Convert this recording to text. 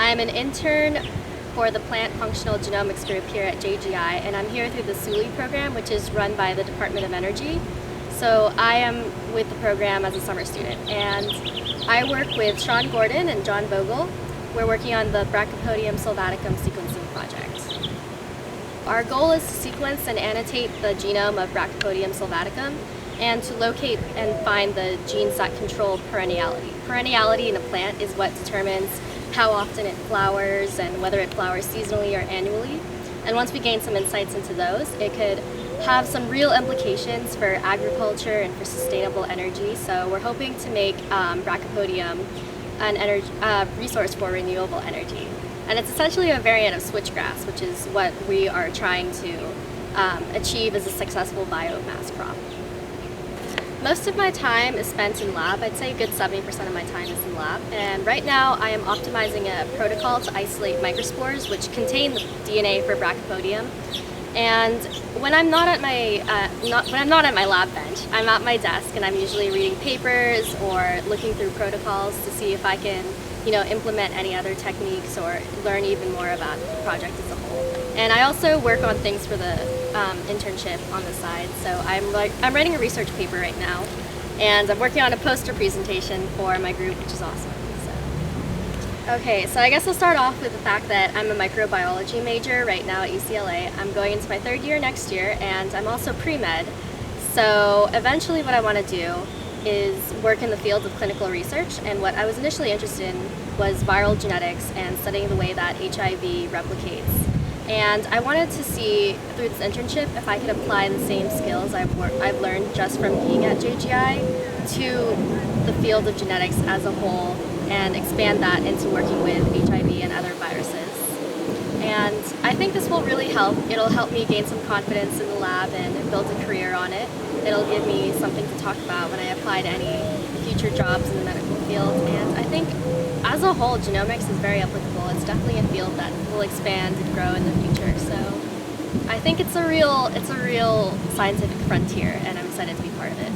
I'm an intern for the Plant Functional Genomics group here at JGI, and I'm here through the SULI program, which is run by the Department of Energy. So I am with the program as a summer student, and I work with Sean Gordon and John Vogel. We're working on the Brachypodium sylvaticum sequencing project. Our goal is to sequence and annotate the genome of Brachypodium sylvaticum and to locate and find the genes that control perenniality. Perenniality in a plant is what determines how often it flowers and whether it flowers seasonally or annually. And once we gain some insights into those, it could have some real implications for agriculture and for sustainable energy. So we're hoping to make Brachypodium an resource for renewable energy. And it's essentially a variant of switchgrass, which is what we are trying to achieve as a successful biomass crop. Most of my time is spent in lab. I'd say a good 70% of my time is in lab. And right now I am optimizing a protocol to isolate microspores, which contain the DNA for Brachypodium. And when I'm not at my lab bench, I'm at my desk, and I'm usually reading papers or looking through protocols to see if I can, implement any other techniques or learn even more about the project as a whole. And I also work on things for the internship on the side. So I'm writing a research paper right now, and I'm working on a poster presentation for my group, which is awesome. Okay, so I guess I'll start off with the fact that I'm a microbiology major right now at UCLA. I'm going into my third year next year, and I'm also pre-med. So eventually what I want to do is work in the field of clinical research, and what I was initially interested in was viral genetics and studying the way that HIV replicates. And I wanted to see through this internship if I could apply the same skills I've learned just from being at JGI to the field of genetics as a whole and expand that into working with HIV and other viruses. And I think this will really help. It'll help me gain some confidence in the lab and build a career on it. It'll give me something to talk about when I apply to any future jobs in the medical field. And I think as a whole, genomics is very applicable. It's definitely a field that will expand and grow in the future. So I think it's a real scientific frontier, and I'm excited to be part of it.